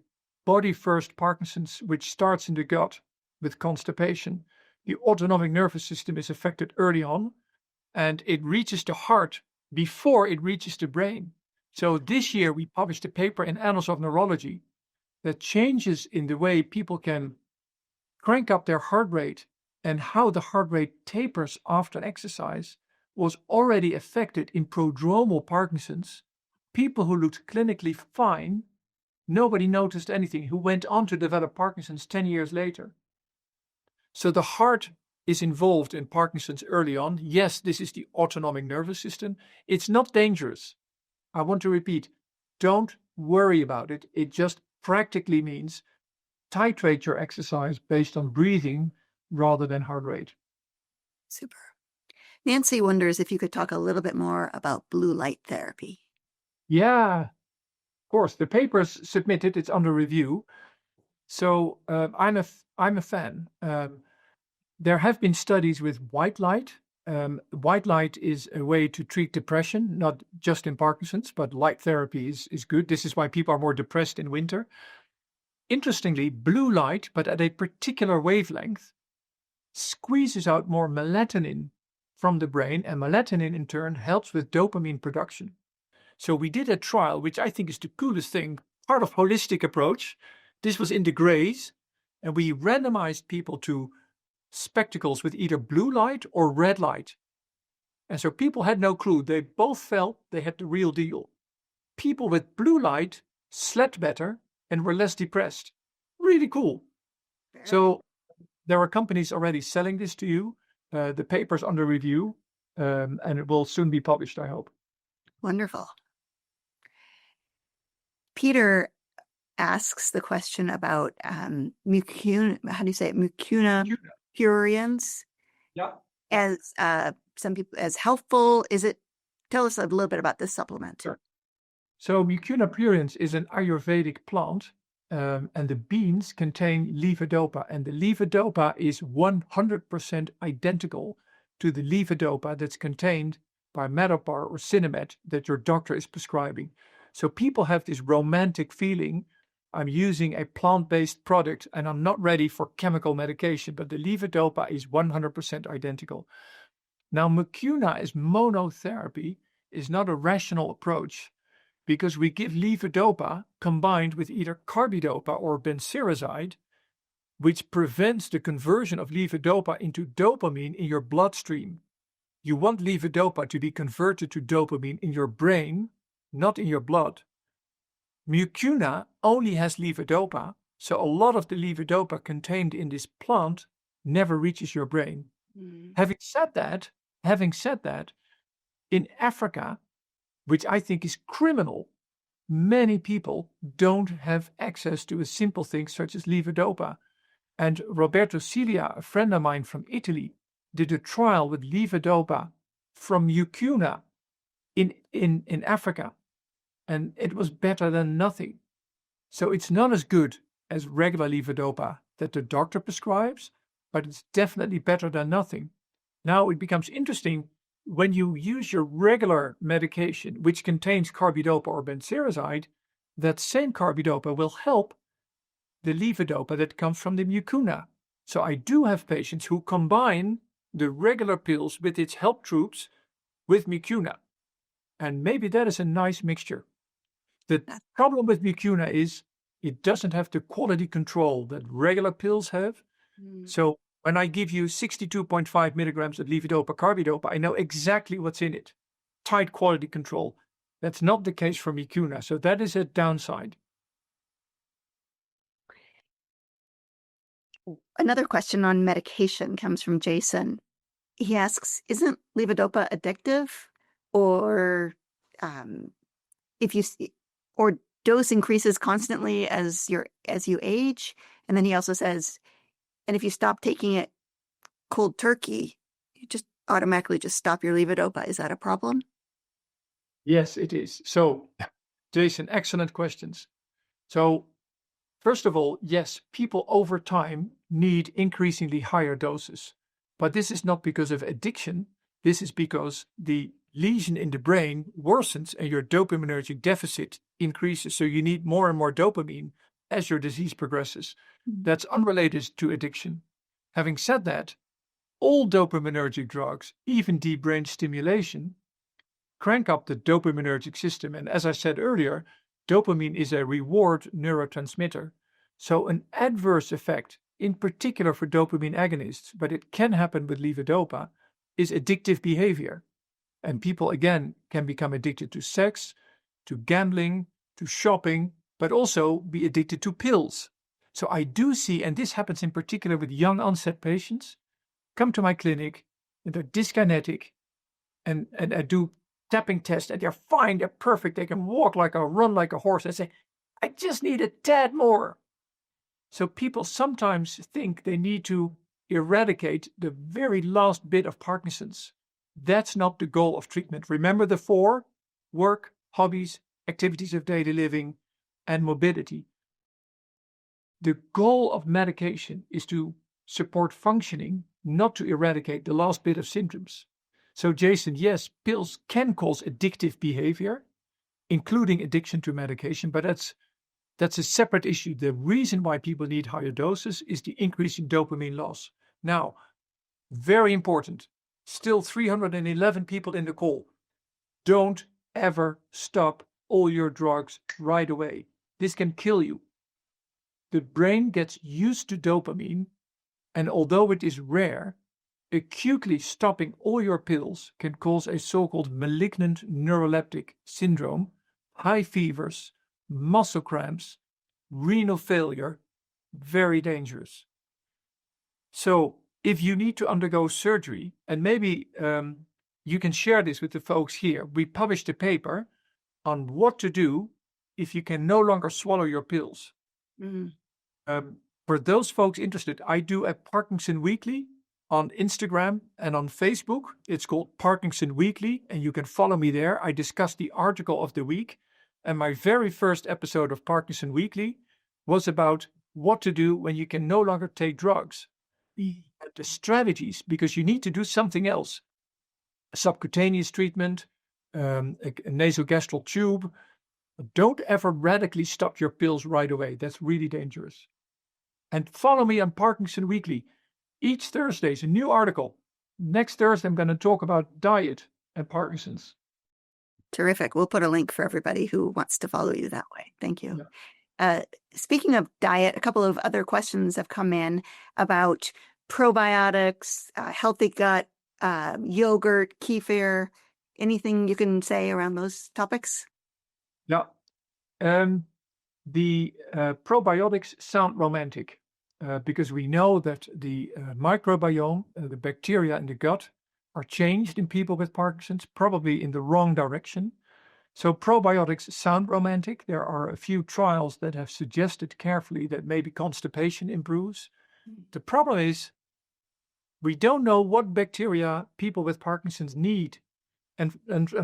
body first Parkinson's, which starts in the gut with constipation, the autonomic nervous system is affected early on, and it reaches the heart before it reaches the brain. So this year we published a paper in Annals of Neurology that changes in the way people can crank up their heart rate and how the heart rate tapers after exercise was already affected in prodromal Parkinson's. People who looked clinically fine, nobody noticed anything, who went on to develop Parkinson's 10 years later. So the heart is involved in Parkinson's early on. Yes, this is the autonomic nervous system. It's not dangerous. I want to repeat, don't worry about it. It just practically means titrate your exercise based on breathing rather than heart rate. Super. Nancy wonders if you could talk a little bit more about blue light therapy. Yeah, of course. The paper's submitted. It's under review. So I'm a fan. There have been studies with white light. White light is a way to treat depression, not just in Parkinson's, but light therapy is good. This is why people are more depressed in winter. Interestingly, blue light, but at a particular wavelength, squeezes out more melatonin from the brain, and melatonin in turn helps with dopamine production. So we did a trial, which I think is the coolest thing, part of holistic approach. This was in the grays, and we randomized people to spectacles with either blue light or red light. And so people had no clue. They both felt they had the real deal. People with blue light slept better and were less depressed. Really cool. So there are companies already selling this to you. The paper's under review, and it will soon be published, I hope. Wonderful. Peter asks the question about mucuna. How do you say it? Mucuna pruriens. Yeah. As some people as helpful. Tell us a little bit about this supplement. Sure. So Mucuna pruriens is an Ayurvedic plant, and the beans contain levodopa, and the levodopa is 100% identical to the levodopa that's contained by Metapar or Cinemet that your doctor is prescribing. So people have this romantic feeling, I'm using a plant-based product and I'm not ready for chemical medication, but the levodopa is 100% identical. Now, Mucuna as monotherapy is not a rational approach because we give levodopa combined with either carbidopa or benserazide, which prevents the conversion of levodopa into dopamine in your bloodstream. You want levodopa to be converted to dopamine in your brain, not in your blood. Mucuna only has levodopa, so a lot of the levodopa contained in this plant never reaches your brain. Having said that, in Africa, which I think is criminal, many people don't have access to a simple thing such as levodopa. And Roberto Cilia, a friend of mine from Italy, did a trial with levodopa from Mucuna in Africa, and it was better than nothing. So it's not as good as regular levodopa that the doctor prescribes, but it's definitely better than nothing. Now it becomes interesting when you use your regular medication, which contains carbidopa or benserazide, that same carbidopa will help the levodopa that comes from the mucuna. So I do have patients who combine the regular pills with its help troops with mucuna. And maybe that is a nice mixture. The problem with mucuna is it doesn't have the quality control that regular pills have. So when I give you 62.5 milligrams of levodopa carbidopa, I know exactly what's in it. Tight quality control. That's not the case for mucuna. So that is a downside. Another question on medication comes from Jason. He asks, isn't levodopa addictive, or if you or dose increases constantly as you age? And then he also says, and if you stop taking it cold turkey, you just automatically just stop your levodopa. Is that a problem? Yes, it is. So, Jason, excellent questions. So, first of all, yes, people over time need increasingly higher doses. But this is not because of addiction. This is because the lesion in the brain worsens and your dopaminergic deficit increases. So you need more and more dopamine as your disease progresses. That's unrelated to addiction. Having said that, all dopaminergic drugs, even deep brain stimulation, crank up the dopaminergic system. And as I said earlier, dopamine is a reward neurotransmitter. So an adverse effect, in particular for dopamine agonists, but it can happen with levodopa, is addictive behavior. And people, again, can become addicted to sex, to gambling, to shopping, but also be addicted to pills. So I do see, and this happens in particular with young onset patients, come to my clinic and they're dyskinetic, and I do tapping tests and they're fine, they're perfect, they can walk like a run like a horse. I say, I just need a tad more. So people sometimes think they need to eradicate the very last bit of Parkinson's. That's not the goal of treatment. Remember the 4: work, hobbies, activities of daily living, and mobility. The goal of medication is to support functioning, not to eradicate the last bit of symptoms. So, Jason, yes, pills can cause addictive behavior, including addiction to medication, but that's a separate issue. The reason why people need higher doses is the increase in dopamine loss. Now, very important, still 311 people in the call. Don't ever stop all your drugs right away. This can kill you. The brain gets used to dopamine, and although it is rare, acutely stopping all your pills can cause a so-called malignant neuroleptic syndrome, high fevers, muscle cramps, renal failure, very dangerous. So if you need to undergo surgery, and maybe you can share this with the folks here, we published a paper on what to do if you can no longer swallow your pills. For those folks interested, I do a Parkinson Weekly on Instagram and on Facebook. It's called Parkinson Weekly, and you can follow me there. I discuss the article of the week. And my very first episode of Parkinson Weekly was about what to do when you can no longer take drugs. The strategies, because you need to do something else. A subcutaneous treatment, a nasogastral tube, But don't ever radically stop your pills right away. That's really dangerous. And follow me on Parkinson Weekly. Each Thursday is a new article. Next Thursday, I'm going to talk about diet and Parkinson's. Terrific. We'll put a link for everybody who wants to follow you that way. Thank you. Yeah. Speaking of diet, a couple of other questions have come in about probiotics, healthy gut, yogurt, kefir. Anything you can say around those topics? Yeah. The probiotics sound romantic because we know that the microbiome, the bacteria in the gut, are changed in people with Parkinson's, probably in the wrong direction. So probiotics sound romantic. There are a few trials that have suggested carefully that maybe constipation improves. The problem is we don't know what bacteria people with Parkinson's need. And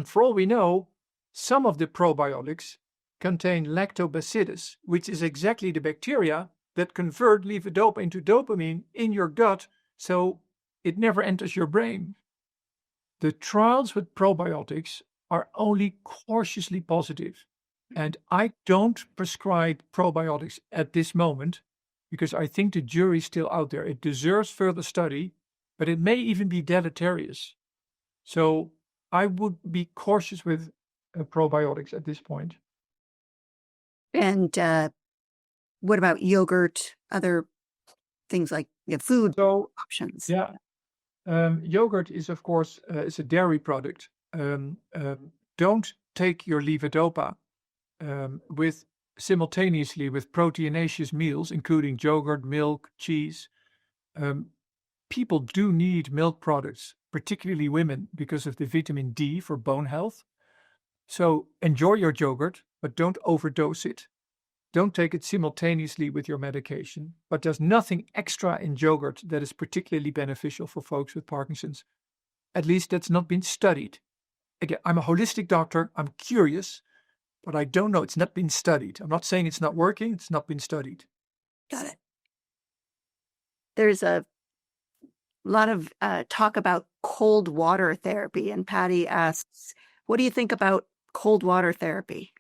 for all we know, some of the probiotics contain lactobacillus, which is exactly the bacteria that convert levodopa into dopamine in your gut, so it never enters your brain. The trials with probiotics are only cautiously positive, and I don't prescribe probiotics at this moment because I think the jury's still out there. It deserves further study, but it may even be deleterious. So I would be cautious with probiotics at this point. And what about yogurt, other things like food options? Yeah, yogurt is, of course, is a dairy product. Don't take your levodopa simultaneously with proteinaceous meals, including yogurt, milk, cheese. People do need milk products, particularly women, because of the vitamin D for bone health. So enjoy your yogurt, but don't overdose it. Don't take it simultaneously with your medication. But there's nothing extra in yogurt that is particularly beneficial for folks with Parkinson's. At least that's not been studied. Again, I'm a holistic doctor. I'm curious, but I don't know. It's not been studied. I'm not saying it's not working. It's not been studied. Got it. There's a lot of talk about cold water therapy, and Patty asks, what do you think about cold water therapy?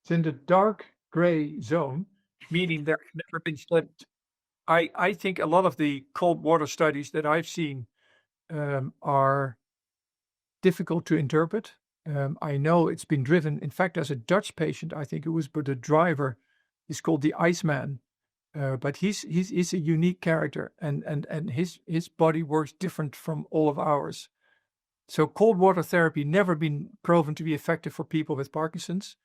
It's in the dark gray zone, meaning there have never been studied. I think a lot of the cold water studies that I've seen are difficult to interpret. I know it's been driven. In fact, as a Dutch patient, I think it was, but the driver is called the Iceman. But he's a unique character, and his body works different from all of ours. So cold water therapy never been proven to be effective for people with Parkinson's.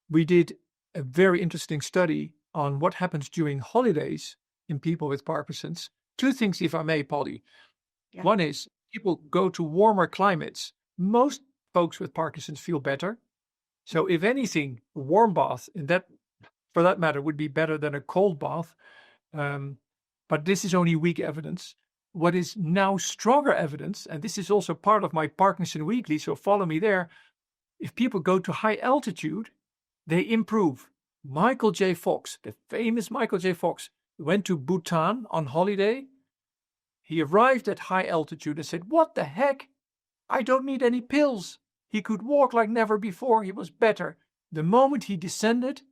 We did a very interesting study on what happens during holidays in people with Parkinson's. Two things, if I may, Polly. Yeah. One is people go to warmer climates. Most folks with Parkinson's feel better. So if anything, a warm bath, and that, for that matter, would be better than a cold bath. But this is only weak evidence. What is now stronger evidence, and this is also part of my Parkinson Weekly, so follow me there. If people go to high altitude, they improve. Michael J. Fox, the famous Michael J. Fox, went to Bhutan on holiday. He arrived at high altitude and said, "What the heck? I don't need any pills." He could walk like never before. He was better. The moment he descended,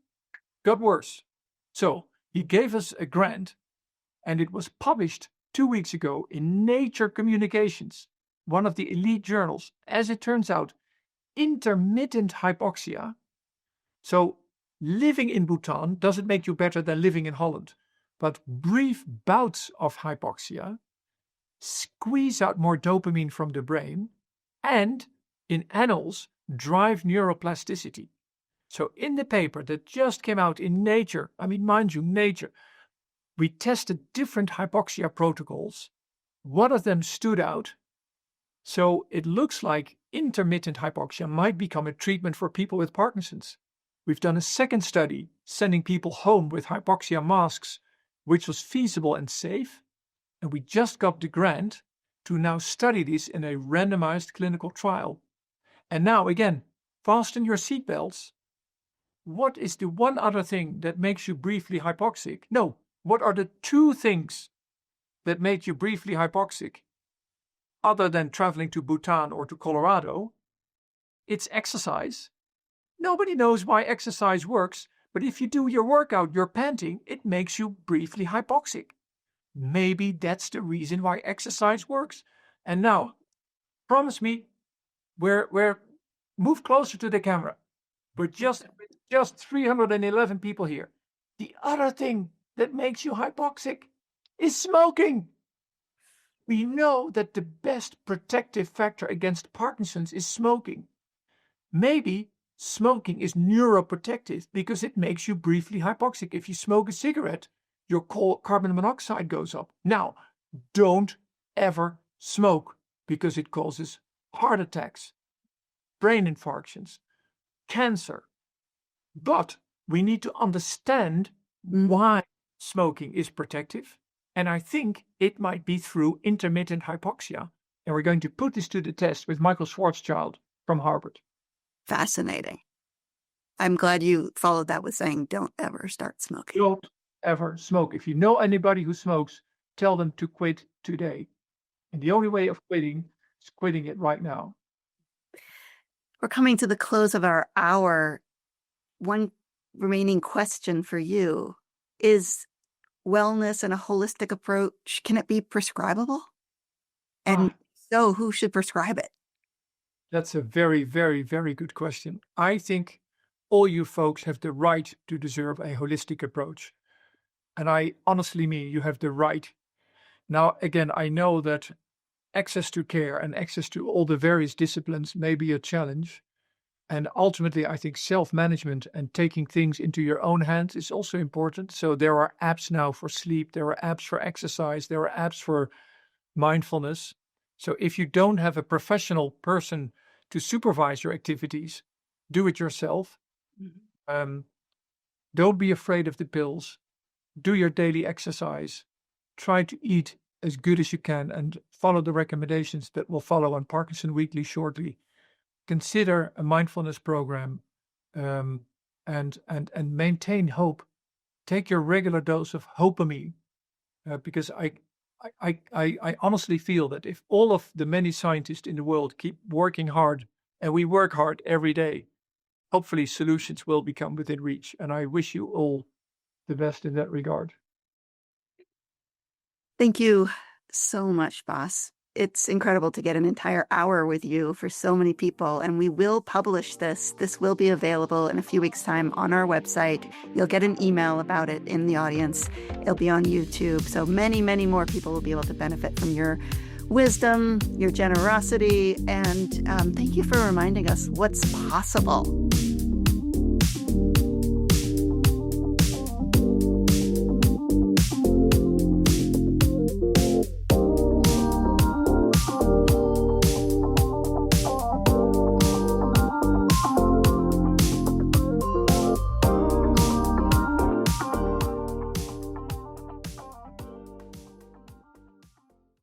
got worse. So he gave us a grant, and it was published 2 weeks ago in Nature Communications, one of the elite journals. As it turns out, intermittent hypoxia. So living in Bhutan doesn't make you better than living in Holland, but brief bouts of hypoxia squeeze out more dopamine from the brain and, in animals, drive neuroplasticity. So in the paper that just came out in Nature, I mean, mind you, Nature, we tested different hypoxia protocols. One of them stood out. So it looks like intermittent hypoxia might become a treatment for people with Parkinson's. We've done a second study sending people home with hypoxia masks, which was feasible and safe. And we just got the grant to now study this in a randomized clinical trial. And now, again, fasten your seatbelts. What is the one other thing that makes you briefly hypoxic? No, what are the two things that make you briefly hypoxic? Other than traveling to Bhutan or to Colorado, it's exercise Nobody knows why exercise works, but if you do your workout, you're panting, it makes you briefly hypoxic. Maybe that's the reason why exercise works. And now, promise me, we're move closer to the camera. We're just 311 people here. The other thing that makes you hypoxic is smoking. We know that the best protective factor against Parkinson's is smoking. Maybe smoking is neuroprotective because it makes you briefly hypoxic. If you smoke a cigarette, your carbon monoxide goes up. Now, don't ever smoke because it causes heart attacks, brain infarctions, cancer. But we need to understand why smoking is protective. And I think it might be through intermittent hypoxia. And we're going to put this to the test with Michael Schwarzschild from Harvard. Fascinating. I'm glad you followed that with saying, don't ever start smoking. Don't ever smoke. If you know anybody who smokes, tell them to quit today. And the only way of quitting is quitting it right now. We're coming to the close of our hour. One remaining question for you. Is wellness and a holistic approach, can it be prescribable? And so who should prescribe it? That's a very, very, very good question. I think all you folks have the right to deserve a holistic approach. And I honestly mean you have the right. Now, again, I know that access to care and access to all the various disciplines may be a challenge. And ultimately, I think self-management and taking things into your own hands is also important. So there are apps now for sleep. There are apps for exercise. There are apps for mindfulness. So if you don't have a professional person to supervise your activities, do it yourself. Don't be afraid of the pills. Do your daily exercise. Try to eat as good as you can and follow the recommendations that will follow on Parkinson Weekly shortly. Consider a mindfulness program and maintain hope. Take your regular dose of dopamine because I honestly feel that if all of the many scientists in the world keep working hard and we work hard every day, hopefully solutions will become within reach. And I wish you all the best in that regard. Thank you so much, Bas. It's incredible to get an entire hour with you for so many people, and we will publish this. This will be available in a few weeks' time on our website. You'll get an email about it in the audience. It'll be on YouTube, so many, many more people will be able to benefit from your wisdom, your generosity, and thank you for reminding us what's possible.